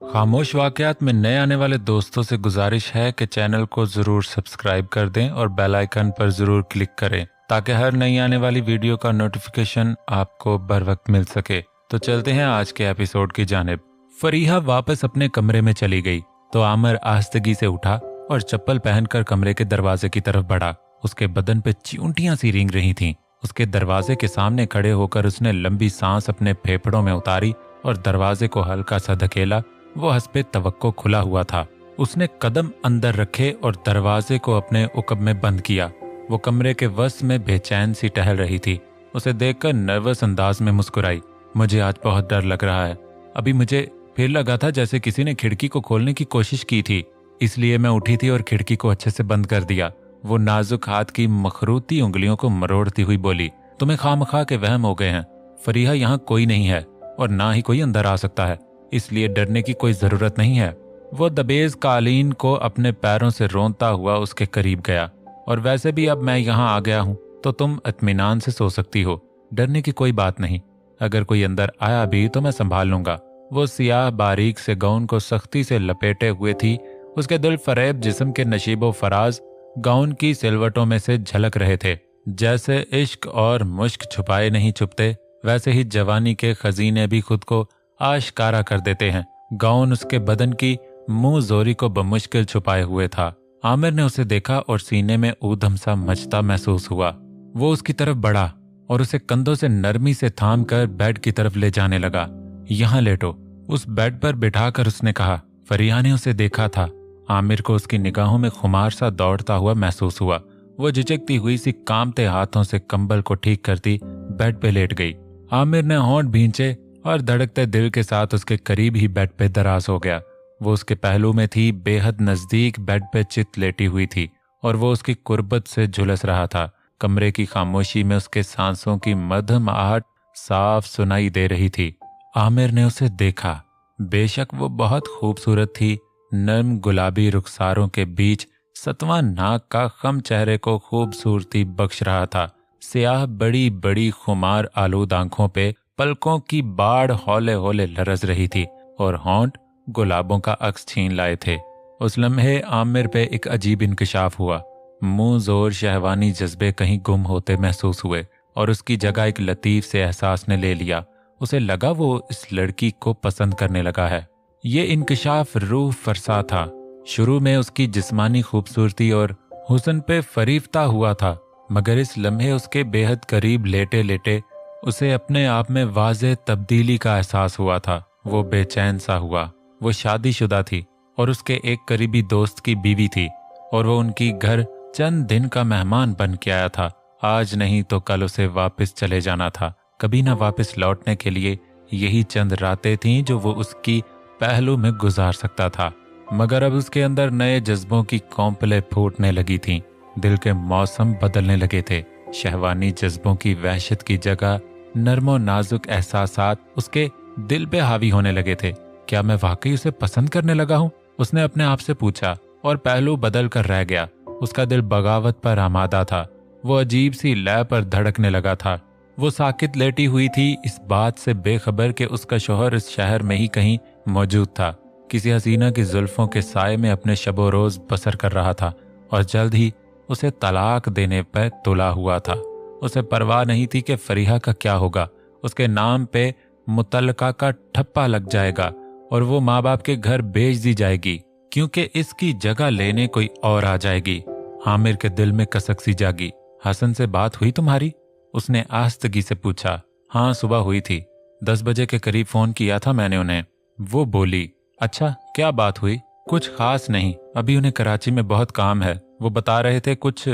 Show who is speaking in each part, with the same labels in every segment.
Speaker 1: खामोश वाकयात में नए आने वाले दोस्तों से गुजारिश है कि चैनल को ज़रूर सब्सक्राइब कर दें और बेल आइकन पर ज़रूर क्लिक करें ताकि हर नई आने वाली वीडियो का नोटिफिकेशन आपको बर वक्त मिल सके। तो चलते हैं आज के एपिसोड की जानिब। फरीहा वापस अपने कमरे में चली गई तो आमिर आस्तगी से उठा और चप्पल पहनकर कमरे के दरवाजे की तरफ बढ़ा। उसके बदन पे चिंटियां सी रेंग रही थीं। उसके दरवाजे के सामने खड़े होकर उसने लंबी सांस अपने फेफड़ों में उतारी और दरवाजे को हल्का सा धकेला। वो हंसपे तवक्को खुला हुआ था। उसने कदम अंदर रखे और दरवाजे को अपने उकब में बंद किया। वो कमरे के वस में बेचैन सी टहल रही थी। उसे देखकर नर्वस अंदाज में मुस्कुराई। मुझे आज बहुत डर लग रहा है। अभी मुझे फिर लगा था जैसे किसी ने खिड़की को खोलने की कोशिश की थी, इसलिए मैं उठी थी और खिड़की को अच्छे से बंद कर दिया। वो नाजुक हाथ की मखरूती उंगलियों को मरोड़ती हुई बोली, तुम्हें खामखा के वहम हो गए हैं। फरीहा यहाँ कोई नहीं है और ना ही कोई अंदर आ सकता है, इसलिए डरने की कोई जरूरत नहीं है। वो दबेज कालीन को अपने पैरों से रोंता हुआ उसके करीब गया। और वैसे भी अब मैं यहाँ आ गया हूँ तो तुम इत्मीनान से सो सकती हो। डरने की कोई बात नहीं। अगर कोई अंदर आया भी तो मैं संभाल लूंगा। वो सियाह बारीक से गाउन को सख्ती से लपेटे हुए थी। उसके दिल फरेब जिस्म के नशीबो फराज गाउन की सिलवटों में से झलक रहे थे। जैसे इश्क और मुश्क छुपाए नहीं छुपते, वैसे ही जवानी के खजीने भी खुद को आश्कारा कर देते हैं। गाउन उसके बदन की मुंह जोरी को बमुश्किल छुपाए हुए था। आमिर ने उसे देखा और सीने में ऊधम सा मचता महसूस हुआ। वो उसकी तरफ बढ़ा और उसे कंधों से नरमी से थाम कर बेड की तरफ ले जाने लगा। यहाँ लेटो, उस बेड पर बिठाकर उसने कहा। फरीहा ने उसे देखा था। आमिर को उसकी निगाहों में खुमार सा दौड़ता हुआ महसूस हुआ। वो झिझकती हुई सी कांपते हाथों से कंबल को ठीक करती बेड पे लेट गई। आमिर ने होंठ भींचे और धड़कते दिल के साथ उसके करीब ही बेड पे दराज हो गया। वो उसके पहलू में थी, बेहद नजदीक बेड पे चित लेटी हुई थी और वो उसकी कुर्बत से झुलस रहा था। कमरे की खामोशी में उसके सांसों की मध्यम आहट साफ सुनाई दे रही थी। आमिर ने उसे देखा। बेशक वो बहुत खूबसूरत थी। नर्म गुलाबी रुखसारों के बीच सतवां नाक का खम चेहरे को खूबसूरती बख्श रहा था। स्याह बड़ी बड़ी खुमार आलूद आंखों पे पलकों की बाढ़ हौले हौले लरज रही थी और होंठ गुलाबों का अक्स छीन लाए थे। उस लम्हे आमिर पे एक अजीब इंकशाफ हुआ। मुंह जोर शहवानी जज्बे कहीं गुम होते महसूस हुए और उसकी जगह एक लतीफ से एहसास ने ले लिया। उसे लगा वो इस लड़की को पसंद करने लगा है। ये इंकशाफ रूह फरसा था। शुरू में उसकी जिस्मानी खूबसूरती और हुस्न पे फरीफ्ता हुआ था, मगर इस लम्हे उसके बेहद करीब लेटे लेटे उसे अपने आप में वाज़े तब्दीली का एहसास हुआ था। वो बेचैन सा हुआ। वो शादीशुदा थी और उसके एक करीबी दोस्त की बीवी थी और वो उनकी घर चंद दिन का मेहमान बन के आया था। आज नहीं तो कल उसे वापस चले जाना था। कभी ना वापस लौटने के लिए यही चंद रातें थीं जो वो उसकी पहलू में गुजार सकता था। मगर अब उसके अंदर नए जज्बों की कौंपलें फूटने लगी थीं। दिल के मौसम बदलने लगे थे। शहवानी जज्बों की वहशत की जगह नर्मो नाजुक एहसासात उसके दिल पे हावी होने लगे थे। क्या मैं वाकई उसे पसंद करने लगा हूँ? उसने अपने आप से पूछा और पहलू बदल कर रह गया। उसका दिल बगावत पर आमादा था। वो अजीब सी लय पर धड़कने लगा था। वो साकित लेटी हुई थी, इस बात से बेखबर कि उसका शौहर इस शहर में ही कहीं मौजूद था। किसी हसीना की जुल्फों के साए में अपने शबो रोज बसर कर रहा था और जल्द ही उसे तलाक देने पर तुला हुआ था। उसे परवाह नहीं थी कि फरीहा का क्या होगा। उसके नाम पे मुतल्लका का ठप्पा लग जाएगा और वो माँ बाप के घर भेज दी जाएगी, क्योंकि इसकी जगह लेने कोई और आ जाएगी। आमिर के दिल में कसक सी जागी। हसन से बात हुई तुम्हारी? उसने आस्तगी से पूछा। हाँ, सुबह हुई थी। 10 बजे के करीब फोन किया था मैंने उन्हें। वो बोली, अच्छा क्या बात हुई? कुछ खास नहीं, अभी उन्हें कराची में बहुत काम है। वो बता रहे थे कुछ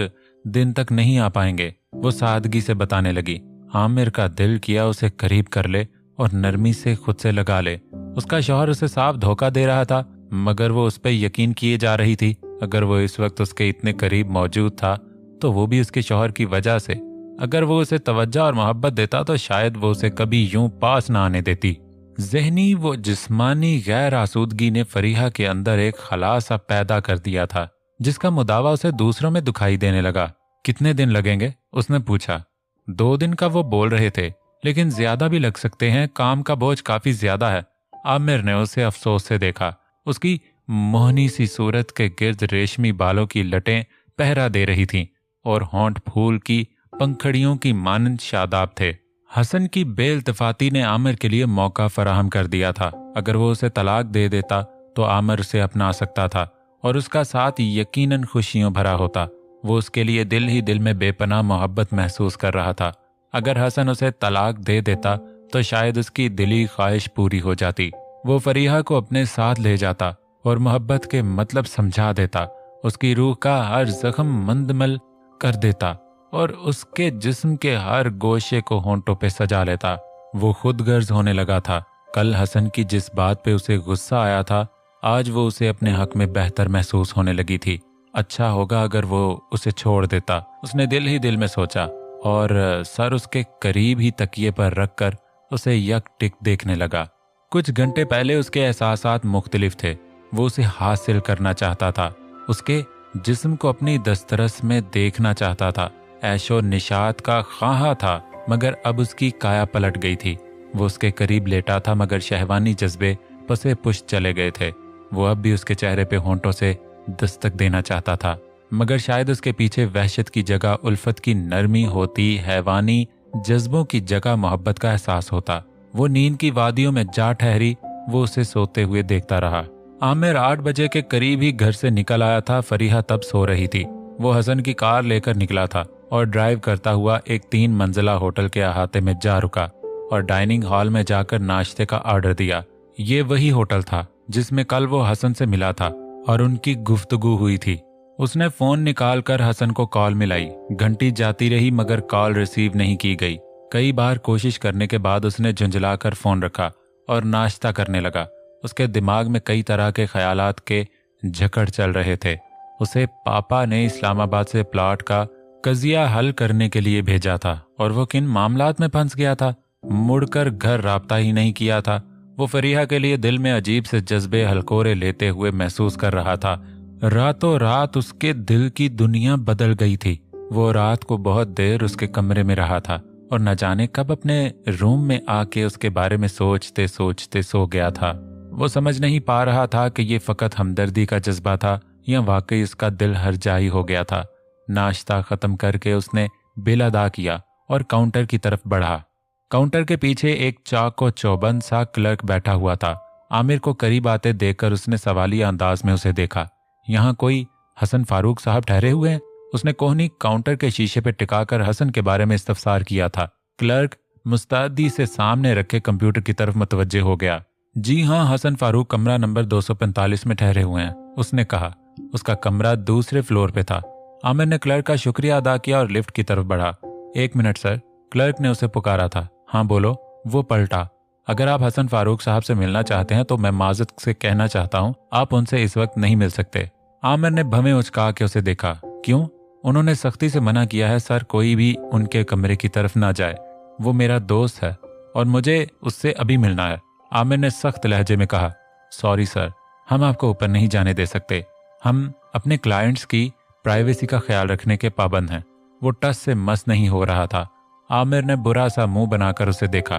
Speaker 1: दिन तक नहीं आ पाएंगे। वो सादगी से बताने लगी। आमिर का दिल किया उसे करीब कर ले और नरमी से खुद से लगा ले। उसका शौहर उसे साफ धोखा दे रहा था, मगर वो उस पर यकीन किए जा रही थी। अगर वो इस वक्त उसके इतने करीब मौजूद था तो वो भी उसके शौहर की वजह से। अगर वो उसे तवज्जो और मोहब्बत देता तो शायद वो उसे कभी यूं पास ना आने देती। ज़हनी वो जिस्मानी गैर आसूदगी ने फरीहा के अंदर एक खला सा पैदा कर दिया था, जिसका मुदावा उसे दूसरों में दुखाई देने लगा। कितने दिन लगेंगे? उसने पूछा। 2 दिन का वो बोल रहे थे, लेकिन ज्यादा भी लग सकते हैं। काम का बोझ काफी ज्यादा है। आमिर ने उसे अफसोस से देखा। उसकी मोहनी सी सूरत के गिर्द रेशमी बालों की लटें पहरा दे रही थीं और होंठ फूल की पंखड़ियों की मानंद शादाब थे। हसन की बेइल्तिफाती ने आमिर के लिए मौका फराहम कर दिया था। अगर वो उसे तलाक दे देता तो आमिर उसे अपना सकता था और उसका साथ यकीनन खुशियों भरा होता। वो उसके लिए दिल ही दिल में बेपनाह मोहब्बत महसूस कर रहा था। अगर हसन उसे तलाक दे देता तो शायद उसकी दिली ख्वाहिश पूरी हो जाती। वो फरीहा को अपने साथ ले जाता और मोहब्बत के मतलब समझा देता। उसकी रूह का हर जख्म मंदमल कर देता और उसके जिस्म के हर गोशे को होंठों पे सजा लेता। वो खुद गर्ज होने लगा था। कल हसन की जिस बात पे उसे गुस्सा आया था, आज वो उसे अपने हक में बेहतर महसूस होने लगी थी। अच्छा होगा अगर वो उसे छोड़ देता, उसने दिल ही दिल में सोचा और सर उसके करीब ही तकिए पर रखकर उसे यक टिक देखने लगा। कुछ घंटे पहले उसके एहसासात मुख्तलिफ थे। वो उसे हासिल करना चाहता था, उसके जिस्म को अपनी दस्तरस में देखना चाहता था, ऐशो निशात का ख्वाहा था, मगर अब उसकी काया पलट गई थी। वो उसके करीब लेटा था मगर शहवानी जज्बे पसे पुष्ट चले गए थे। वो अब भी उसके चेहरे पे होंठों से दस्तक देना चाहता था, मगर शायद उसके पीछे वहशत की जगह उल्फत की नरमी होती, हैवानी जज्बों की जगह मोहब्बत का एहसास होता। वो नींद की वादियों में जा ठहरी। वो उसे सोते हुए देखता रहा। आमिर 8 बजे के करीब ही घर से निकल आया था। फरीहा तब सो रही थी। वो हसन की कार लेकर निकला था और ड्राइव करता हुआ एक 3 मंजिला होटल के अहाते में जा रुका और डाइनिंग हॉल में जाकर नाश्ते का ऑर्डर दिया। ये वही होटल था जिसमें कल वो हसन से मिला था और उनकी गुफ्तगू हुई थी। उसने फोन निकालकर हसन को कॉल मिलाई। घंटी जाती रही मगर कॉल रिसीव नहीं की गई। कई बार कोशिश करने के बाद उसने झुंझलाकर फोन रखा और नाश्ता करने लगा। उसके दिमाग में कई तरह के ख्यालात के झकड़ चल रहे थे। उसे पापा ने इस्लामाबाद से प्लॉट का कजिया हल करने के लिए भेजा था और वो किन मामलात में फंस गया था। मुड़कर घर राब्ता ही नहीं किया था। वो फरीहा के लिए दिल में अजीब से जज्बे हलकोरे लेते हुए महसूस कर रहा था। रातों रात उसके दिल की दुनिया बदल गई थी। वो रात को बहुत देर उसके कमरे में रहा था और न जाने कब अपने रूम में आके उसके बारे में सोचते सोचते सो गया था। वो समझ नहीं पा रहा था कि ये फकत हमदर्दी का जज्बा था या वाकई उसका दिल हरजाई हो गया था। नाश्ता खत्म करके उसने बिल अदा किया और काउंटर की तरफ बढ़ा। काउंटर के पीछे एक चाको चौबंद सा क्लर्क बैठा हुआ था। आमिर को करीब आते देखकर उसने सवालिया अंदाज में उसे देखा। यहाँ कोई हसन फारूक साहब ठहरे हुए हैं? उसने कोहनी काउंटर के शीशे पे टिकाकर हसन के बारे में इस्तफसार किया था। क्लर्क मुस्तैदी से सामने रखे कंप्यूटर की तरफ मुतवज्जे हो गया। जी हाँ, हसन फारूक कमरा नंबर 245 में ठहरे हुए हैं, उसने कहा। उसका कमरा दूसरे फ्लोर पे था। आमिर ने क्लर्क का शुक्रिया अदा किया और लिफ्ट की तरफ बढ़ा। 1 मिनट सर, क्लर्क ने उसे पुकारा था। हाँ बोलो। वो पलटा। अगर आप हसन फारूक साहब से मिलना चाहते हैं तो मैं माजरत से कहना चाहता हूँ, आप उनसे इस वक्त नहीं मिल सकते। आमिर ने भवें उचका के उसे देखा। क्यों? उन्होंने सख्ती से मना किया है सर, कोई भी उनके कमरे की तरफ ना जाए। वो मेरा दोस्त है और मुझे उससे अभी मिलना है। आमिर ने सख्त लहजे में कहा। सॉरी सर, हम आपको ऊपर नहीं जाने दे सकते। हम अपने क्लाइंट्स की प्राइवेसी का ख्याल रखने के पाबंद हैं। वो टस से मस नहीं हो रहा था। आमिर ने बुरा सा मुंह बनाकर उसे देखा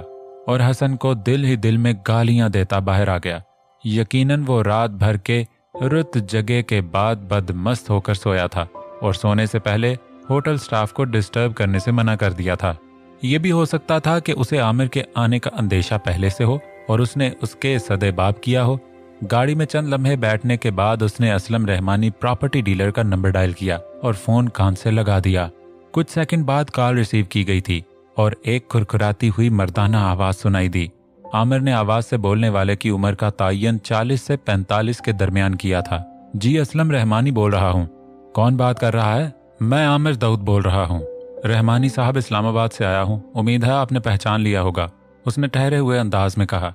Speaker 1: और हसन को दिल ही दिल में गालियां देता बाहर आ गया। यकीनन वो रात भर के रुत जगह के बाद बदमस्त होकर सोया था और सोने से पहले होटल स्टाफ को डिस्टर्ब करने से मना कर दिया था। ये भी हो सकता था कि उसे आमिर के आने का अंदेशा पहले से हो और उसने उसके सदेबाब किया हो। गाड़ी में चंद लम्हे बैठने के बाद उसने असलम रहमानी प्रॉपर्टी डीलर का नंबर डायल किया और फोन कान से लगा दिया। कुछ सेकंड बाद कॉल रिसीव की गई थी और एक खुरखुराती हुई मर्दाना आवाज सुनाई दी। आमिर ने आवाज से बोलने वाले की उम्र का तायन 40 से 45 के दरमियान किया था। जी असलम रहमानी बोल रहा हूँ। कौन बात कर रहा है? मैं आमिर दाऊद बोल रहा हूँ। रहमानी साहब, इस्लामाबाद से आया हूँ, उम्मीद है आपने पहचान लिया होगा, उसने ठहरे हुए अंदाज में कहा।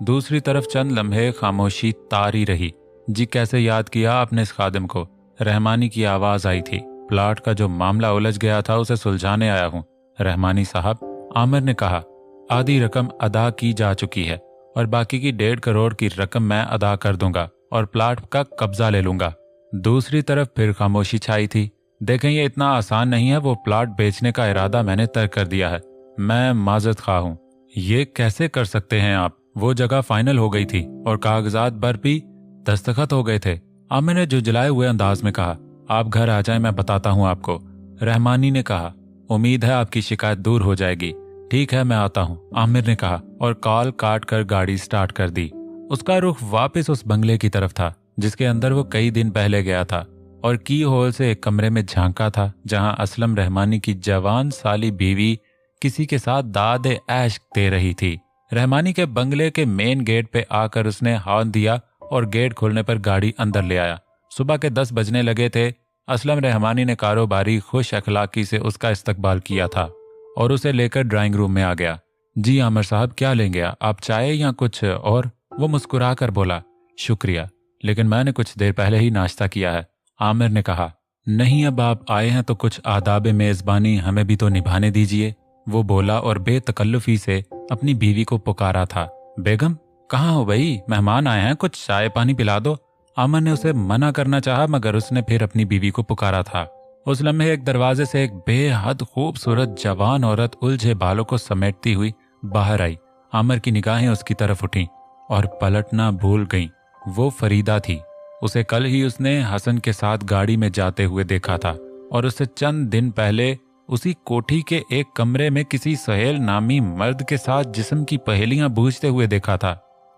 Speaker 1: दूसरी तरफ चंद लम्हे खामोशी तारी रही। जी कैसे याद किया आपने इस खादिम को? रहमानी की आवाज आई थी। प्लाट का जो मामला उलझ गया था उसे सुलझाने आया हूँ रहमानी साहब, आमिर ने कहा। आधी रकम अदा की जा चुकी है और बाकी की 1.5 करोड़ की रकम मैं अदा कर दूंगा और प्लाट का कब्जा ले लूंगा। दूसरी तरफ फिर खामोशी छाई थी। देखें, ये इतना आसान नहीं है। वो प्लाट बेचने का इरादा मैंने तय कर दिया है। मैं माजरत खा हूँ। ये कैसे कर सकते हैं आप? वो जगह फाइनल हो गई थी और कागजात पर भी दस्तखत हो गए थे। आमिर ने जुझलाए हुए अंदाज में कहा, आप घर आ जाएं, मैं बताता हूं आपको। रहमानी ने कहा, उम्मीद है आपकी शिकायत दूर हो जाएगी। ठीक है, मैं आता हूं, आमिर ने कहा और कॉल काट कर गाड़ी स्टार्ट कर दी। उसका रुख वापस उस बंगले की तरफ था जिसके अंदर वो कई दिन पहले गया था और की होल से एक कमरे में झांका था जहां असलम रहमानी की जवान साली बीवी किसी के साथ दाद ऐश दे रही थी। रहमानी के बंगले के मेन गेट पे आकर उसने हॉर्न दिया और गेट खोलने पर गाड़ी अंदर ले आया। सुबह के 10 बजने लगे थे। असलम रहमानी ने कारोबारी खुश अखलाकी से उसका इस्तकबाल किया था और उसे लेकर ड्राइंग रूम में आ गया। जी आमिर साहब, क्या लेंगे आप, चाय या कुछ और? वो मुस्कुरा कर बोला, शुक्रिया, लेकिन मैंने कुछ देर पहले ही नाश्ता किया है। आमिर ने कहा, नहीं, अब आप आए हैं तो कुछ आदाब मेज़बानी हमें भी तो निभाने दीजिए। वो बोला और बेतकल्लुफी से अपनी बीवी को पुकारा था। बेगम, कहाँ हो भाई, मेहमान आए हैं, कुछ चाय पानी पिला दो। आमिर ने उसे मना करना चाहा मगर उसने फिर अपनी बीवी को पुकारा था। उस लम्हे एक दरवाजे से एक बेहद खूबसूरत जवान औरत उलझे बालों को समेटती हुई बाहर आई। आमिर की निगाहें उसकी तरफ उठीं और पलटना भूल गईं। वो फरीदा थी। उसे कल ही उसने हसन के साथ गाड़ी में जाते हुए देखा था और उसे चंद दिन पहले उसी कोठी के एक कमरे में किसी सुहेल नामी मर्द के साथ जिस्म की पहेलियां बूझते हुए देखा था।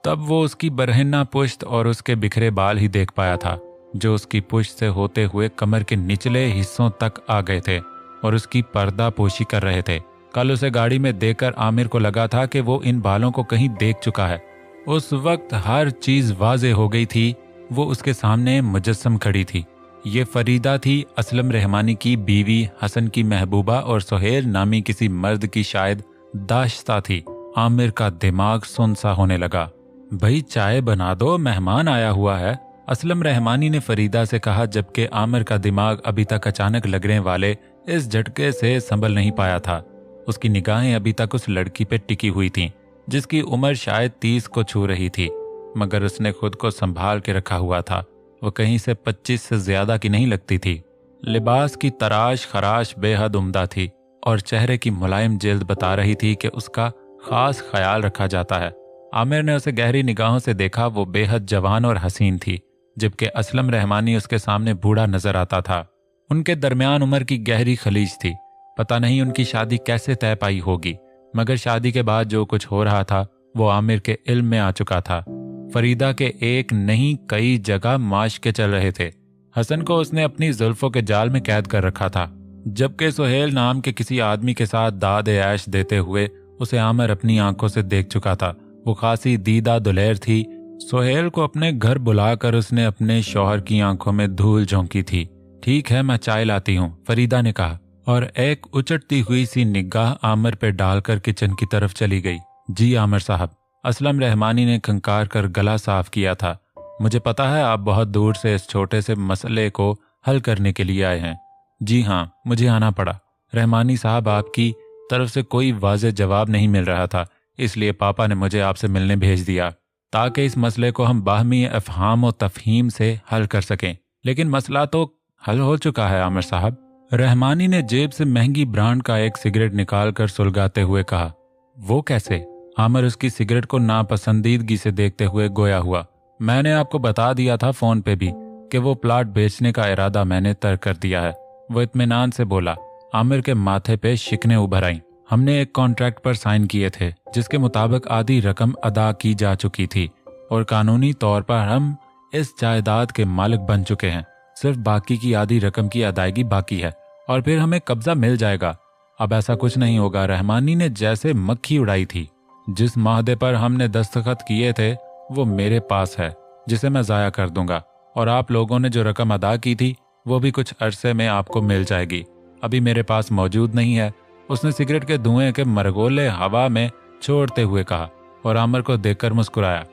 Speaker 1: तब वो उसकी बरहन्ना पुश्त और उसके बिखरे बाल ही देख पाया था जो उसकी पुश्त से होते हुए कमर के निचले हिस्सों तक आ गए थे और उसकी पर्दा पोशी कर रहे थे। कल उसे गाड़ी में देखकर आमिर को लगा था कि वो इन बालों को कहीं देख चुका है। उस वक्त हर चीज वाजे हो गई थी। वो उसके सामने मुजस्सम खड़ी थी। ये फरीदा थी, असलम रहमानी की बीवी, हसन की महबूबा और सुहेल नामी किसी मर्द की शायद दाश्ता थी। आमिर का दिमाग सुनसा होने लगा। भाई चाय बना दो, मेहमान आया हुआ है, असलम रहमानी ने फरीदा से कहा, जबकि आमिर का दिमाग अभी तक अचानक लगने वाले इस झटके से संभल नहीं पाया था। उसकी निगाहें अभी तक उस लड़की पे टिकी हुई थीं जिसकी उम्र शायद 30 को छू रही थी, मगर उसने खुद को संभाल के रखा हुआ था। वो कहीं से 25 से ज्यादा की नहीं लगती थी। लिबास की तराश खराश बेहद उम्दा थी और चेहरे की मुलायम जिल्द बता रही थी कि उसका खास ख्याल रखा जाता है। आमिर ने उसे गहरी निगाहों से देखा। वो बेहद जवान और हसीन थी, जबकि असलम रहमानी उसके सामने बूढ़ा नजर आता था। उनके दरमियान उम्र की गहरी खलीज थी। पता नहीं उनकी शादी कैसे तय पाई होगी, मगर शादी के बाद जो कुछ हो रहा था वो आमिर के इल्म में आ चुका था। फरीदा के एक नहीं कई जगह माशके चल रहे थे। हसन को उसने अपनी जुल्फों के जाल में कैद कर रखा था, जबकि सुहेल नाम के किसी आदमी के साथ दाद ऐश देते हुए उसे आमिर अपनी आंखों से देख चुका था। वो खासी दीदा दुलेर थी। सुहेल को अपने घर बुलाकर उसने अपने शौहर की आंखों में धूल झोंकी थी। ठीक है, मैं चाय लाती हूँ, फरीदा ने कहा और एक उचटती हुई सी निगाह आमिर पे डालकर किचन की तरफ चली गई। जी आमिर साहब, असलम रहमानी ने खंकार कर गला साफ किया था। मुझे पता है आप बहुत दूर से इस छोटे से मसले को हल करने के लिए आए हैं। जी हाँ, मुझे आना पड़ा। रहमानी साहब, आपकी तरफ से कोई वाज़ेह जवाब नहीं मिल रहा था, इसलिए पापा ने मुझे आपसे मिलने भेज दिया ताकि इस मसले को हम बाहमी अफ़हाम और तफ़हीम से हल कर सकें। लेकिन मसला तो हल हो चुका है आमिर साहब। रहमानी ने जेब से महंगी ब्रांड का एक सिगरेट निकालकर सुलगाते हुए कहा। वो कैसे? आमिर उसकी सिगरेट को नापसंदीदगी से देखते हुए गोया हुआ। मैंने आपको बता दिया था फोन पे भी कि वो प्लाट बेचने का इरादा मैंने तर्क कर दिया है, वो इत्मीनान से बोला। आमिर के माथे पे शिकने उभर आईं। हमने एक कॉन्ट्रैक्ट पर साइन किए थे जिसके मुताबिक आधी रकम अदा की जा चुकी थी और कानूनी तौर पर हम इस जायदाद के मालिक बन चुके हैं। सिर्फ बाकी की आधी रकम की अदायगी बाकी है और फिर हमें कब्जा मिल जाएगा। अब ऐसा कुछ नहीं होगा। रहमानी ने जैसे मक्खी उड़ाई थी। जिस माहदे पर हमने दस्तखत किए थे वो मेरे पास है, जिसे मैं जाया कर दूंगा, और आप लोगों ने जो रकम अदा की थी वो भी कुछ अरसे में आपको मिल जाएगी। अभी मेरे पास मौजूद नहीं है, उसने सिगरेट के धुएं के मरगोले हवा में छोड़ते हुए कहा और आमिर को देखकर मुस्कुराया।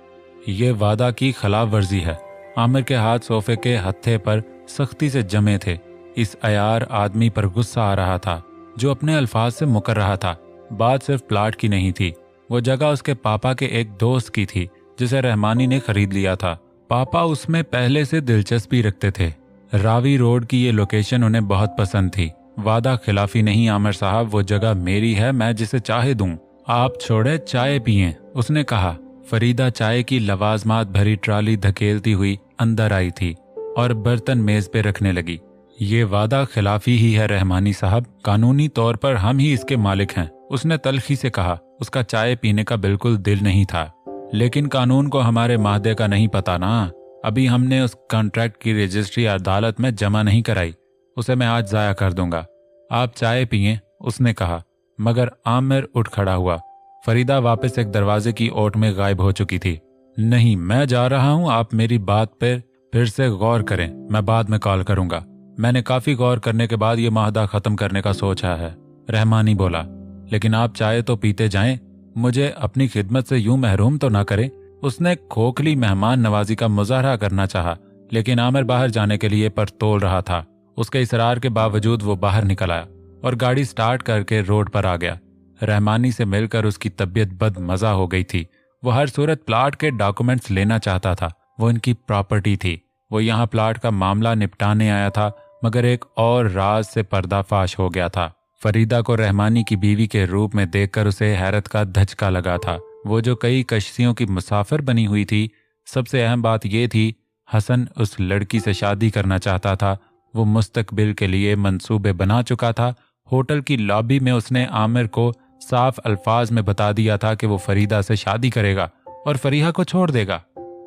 Speaker 1: ये वादा की खिलाफ वर्जी है। आमिर के हाथ सोफे के हत्थे पर सख्ती से जमे थे। इस अयार आदमी पर गुस्सा आ रहा था जो अपने अल्फाज से मुकर रहा था। बात सिर्फ प्लाट की नहीं थी, वो जगह उसके पापा के एक दोस्त की थी जिसे रहमानी ने खरीद लिया था। पापा उसमें पहले से दिलचस्पी रखते थे। रावी रोड की ये लोकेशन उन्हें बहुत पसंद थी। वादा खिलाफी नहीं आमिर साहब, वो जगह मेरी है, मैं जिसे चाहे दूं। आप छोड़े चाय पिएं, उसने कहा। फरीदा चाय की लवाजमात भरी ट्राली धकेलती हुई अंदर आई थी और बर्तन मेज पे रखने लगी। ये वादा खिलाफी ही है रहमानी साहब, कानूनी तौर पर हम ही इसके मालिक हैं, उसने तल्खी से कहा। उसका चाय पीने का बिल्कुल दिल नहीं था, लेकिन कानून को हमारे माहदे का नहीं पता ना। अभी हमने उस कॉन्ट्रैक्ट की रजिस्ट्री अदालत में जमा नहीं कराई, उसे मैं आज जाया कर दूंगा। आप चाय पिए, उसने कहा, मगर आमिर उठ खड़ा हुआ। फरीदा वापस एक दरवाजे की ओट में गायब हो चुकी थी। नहीं, मैं जा रहा हूं, आप मेरी बात पर फिर से गौर करें, मैं बाद में कॉल करूंगा। मैंने काफी गौर करने के बाद ये माहदा खत्म करने का सोचा है, रहमानी बोला। लेकिन आप चाय तो पीते जाएं, मुझे अपनी खिदमत से यूं महरूम तो ना करें। उसने खोखली मेहमान नवाजी का मुजाहरा करना चाहा, लेकिन आमिर बाहर जाने के लिए पर तोल रहा था। उसके इसरार के बावजूद वो बाहर निकल आया और गाड़ी स्टार्ट करके रोड पर आ गया। रहमानी से मिलकर उसकी तबीयत बदमजा हो गई थी। वो हर सूरत प्लाट के डॉक्यूमेंट्स लेना चाहता था, वो इनकी प्रॉपर्टी थी। वो यहाँ प्लाट का मामला निपटाने आया था, मगर एक और राज से पर्दाफाश हो गया था। फरीदा को रहमानी की बीवी के रूप में देखकर उसे हैरत का धचका लगा था। वो जो कई कश्तियों की मुसाफिर बनी हुई थी, सबसे अहम बात यह थी, हसन उस लड़की से शादी करना चाहता था। वो मुस्तकबिल के लिए मंसूबे बना चुका था। होटल की लॉबी में उसने आमिर को साफ अल्फाज में बता दिया था कि वो फरीदा से शादी करेगा और फरीहा को छोड़ देगा।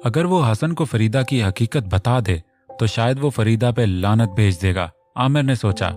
Speaker 1: अगर वो हसन को फरीदा की हकीकत बता दे तो शायद वो फरीदा पे लानत भेज देगा। आमिर ने सोचा,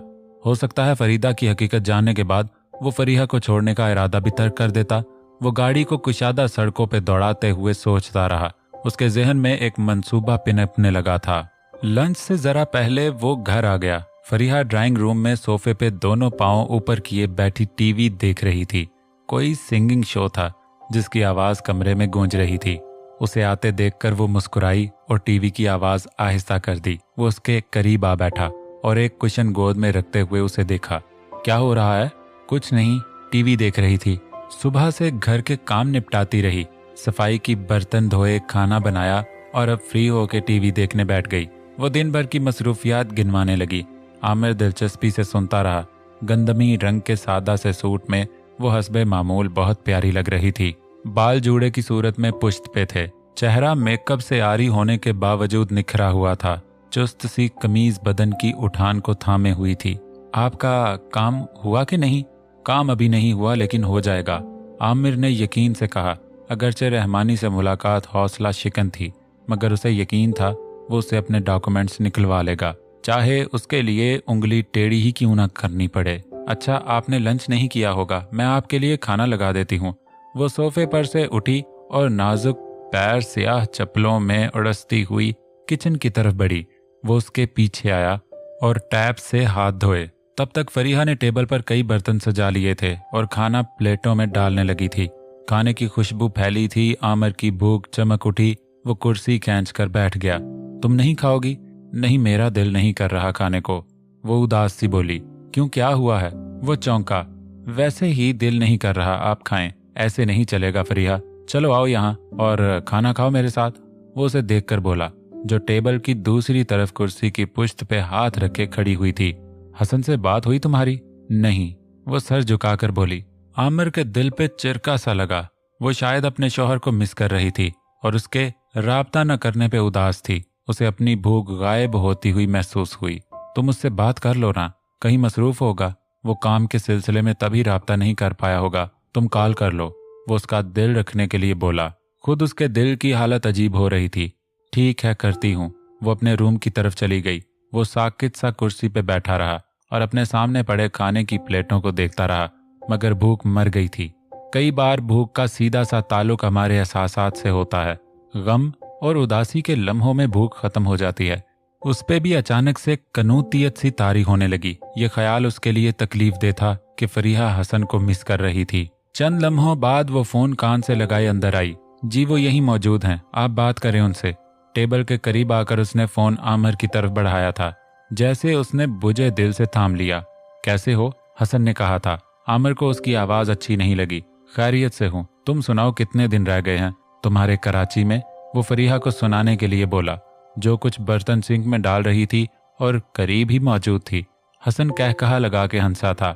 Speaker 1: हो सकता है फरीदा की हकीकत जानने के बाद वो फरीहा को छोड़ने का इरादा भी तर्क कर देता। वो गाड़ी को कुशादा सड़कों पे दौड़ाते हुए सोचता रहा। उसके जहन में एक मंसूबा पिनपने लगा था। लंच से जरा पहले वो घर आ गया। फरीहा ड्राइंग रूम में सोफे पे दोनों पांव ऊपर किए बैठी टीवी देख रही थी। कोई सिंगिंग शो था जिसकी आवाज कमरे में गूंज रही थी। उसे आते देखकर वो मुस्कुराई और टीवी की आवाज आहिस्ता कर दी। वो उसके करीब आ बैठा और एक कुशन गोद में रखते हुए उसे देखा। क्या हो रहा है? कुछ नहीं, टीवी देख रही थी। सुबह से घर के काम निपटाती रही, सफाई की, बर्तन धोए, खाना बनाया और अब फ्री होके टीवी देखने बैठ गई। वो दिन भर की मसरूफियात गिनवाने लगी। आमिर दिलचस्पी से सुनता रहा। गंदमी रंग के सादा से सूट में वो हस्बे मामूल बहुत प्यारी लग रही थी। बाल जूड़े की सूरत में पुश्त पे थे। चेहरा मेकअप से आरी होने के बावजूद निखरा हुआ था। चुस्त सी कमीज बदन की उठान को थामे हुई थी। आपका काम हुआ कि नहीं? काम अभी नहीं हुआ, लेकिन हो जाएगा, आमिर ने यकीन से कहा। अगरचे रहमानी से मुलाकात हौसला शिकन थी, मगर उसे यकीन था वो उसे अपने डॉक्यूमेंट्स निकलवा लेगा, चाहे उसके लिए उंगली टेढ़ी ही क्यों न करनी पड़े। अच्छा, आपने लंच नहीं किया होगा, मैं आपके लिए खाना लगा देती हूँ। वो सोफे पर से उठी और नाजुक पैर स्याह चप्पलों में उड़सती हुई किचन की तरफ बढ़ी। वो उसके पीछे आया और टैप से हाथ धोए। तब तक फरीहा ने टेबल पर कई बर्तन सजा लिए थे और खाना प्लेटों में डालने लगी थी। खाने की खुशबू फैली थी। आमिर की भूख चमक उठी। वो कुर्सी खींच कर बैठ गया। तुम नहीं खाओगी? नहीं, मेरा दिल नहीं कर रहा खाने को, वो उदास सी बोली। क्यों, क्या हुआ है? वो चौंका। वैसे ही दिल नहीं कर रहा, आप खाएं। ऐसे नहीं चलेगा फरीहा, चलो आओ यहाँ और खाना खाओ मेरे साथ, वो उसे देखकर बोला, जो टेबल की दूसरी तरफ कुर्सी की पुश्त पे हाथ रखे खड़ी हुई थी। हसन से बात हुई तुम्हारी? नहीं, वो सर झुकाकर बोली। आमिर के दिल पे चिरका सा लगा। वो शायद अपने शौहर को मिस कर रही थी और उसके राब्ता न करने पे उदास थी। उसे अपनी भूख गायब होती हुई महसूस हुई। तुम उससे बात कर लो ना, कहीं मसरूफ होगा, वो काम के सिलसिले में तभी राब्ता नहीं कर पाया होगा, तुम कॉल कर लो, वो उसका दिल रखने के लिए बोला। खुद उसके दिल की हालत अजीब हो रही थी। ठीक है, करती हूँ। वो अपने रूम की तरफ चली गई। वो साकित सा कुर्सी पे बैठा रहा और अपने सामने पड़े खाने की प्लेटों को देखता रहा, मगर भूख मर गई थी। कई बार भूख का सीधा सा ताल्लुक हमारे एहसासात से होता है। गम और उदासी के लम्हों में भूख खत्म हो जाती है। उस पे भी अचानक से कनूतियत सी तारी होने लगी। ये ख्याल उसके लिए तकलीफ दे था कि फरीहा हसन को मिस कर रही थी। चंद लम्हों बाद वो फोन कान से लगाए अंदर आई। जी, वो यहीं मौजूद हैं, आप बात करें उनसे। टेबल के करीब आकर उसने फोन आमिर की तरफ बढ़ाया था। जैसे उसने बुझे दिल से थाम लिया। कैसे हो? हसन ने कहा था। आमिर को उसकी आवाज अच्छी नहीं लगी। खैरियत से हूँ, तुम सुनाओ, कितने दिन रह गए हैं तुम्हारे कराची में? वो फरीहा को सुनाने के लिए बोला, जो कुछ बर्तन सिंक में डाल रही थी और करीब ही मौजूद थी। हसन कह कहा लगा के हंसा था।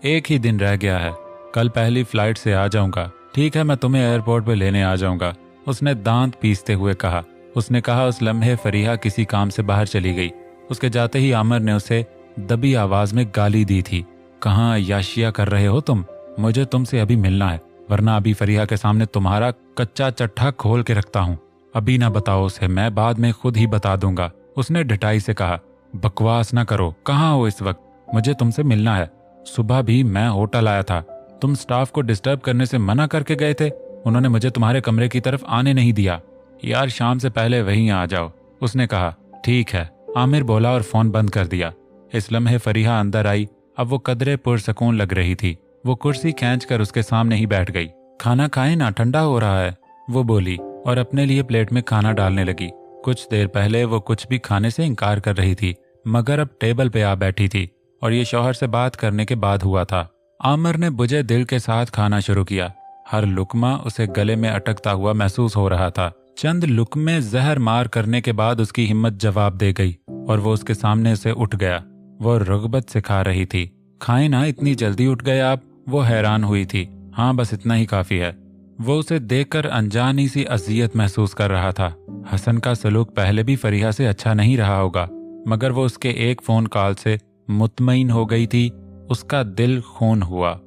Speaker 1: एक ही दिन रह गया है, कल पहली फ्लाइट से आ जाऊंगा। ठीक है, मैं तुम्हें एयरपोर्ट पे लेने आ जाऊंगा। उसने दांत पीसते हुए कहा। उसने कहा उस लम्हे फरीहा किसी काम से बाहर चली गई। उसके जाते ही आमिर ने उसे दबी आवाज में गाली दी थी। कहाँ अय्याशियां कर रहे हो तुम? मुझे तुमसे अभी मिलना है, वरना अभी फरीहा के सामने तुम्हारा कच्चा चट्टा खोल के रखता हूँ। अभी ना बताओ उसे, मैं बाद में खुद ही बता दूंगा। उसने ढिठाई से कहा। बकवास ना करो, कहाँ हो इस वक्त? मुझे तुमसे मिलना है। सुबह भी मैं होटल आया था, तुम स्टाफ को डिस्टर्ब करने से मना करके गए थे। उन्होंने मुझे तुम्हारे कमरे की तरफ आने नहीं दिया। यार शाम से पहले वहीं आ जाओ। उसने कहा। ठीक है, आमिर बोला और फोन बंद कर दिया। इस लम्हे फरीहा अंदर आई। अब वो कदरे पुरसकून लग रही थी। वो कुर्सी खींचकर उसके सामने ही बैठ गई। खाना खाए ना, ठंडा हो रहा है, वो बोली और अपने लिए प्लेट में खाना डालने लगी। कुछ देर पहले वो कुछ भी खाने से इनकार कर रही थी, मगर अब टेबल पे आ बैठी थी और ये शौहर से बात करने के बाद हुआ था। आमिर ने बुझे दिल के साथ खाना शुरू किया। हर लुकमा उसे गले में अटकता हुआ महसूस हो रहा था। चंद लुकमे जहर मार करने के बाद उसकी हिम्मत जवाब दे गई और वो उसके सामने से उठ गया। वो रग़बत से खा रही थी। खाए ना, इतनी जल्दी उठ गए आप? वो हैरान हुई थी। हाँ, बस इतना ही काफी है। वो उसे देखकर अनजानी सी अज़ियत महसूस कर रहा था। हसन का सलूक पहले भी फरीहा से अच्छा नहीं रहा होगा, मगर वो उसके एक फोन कॉल से मुतमईन हो गई थी। उसका दिल खून हुआ।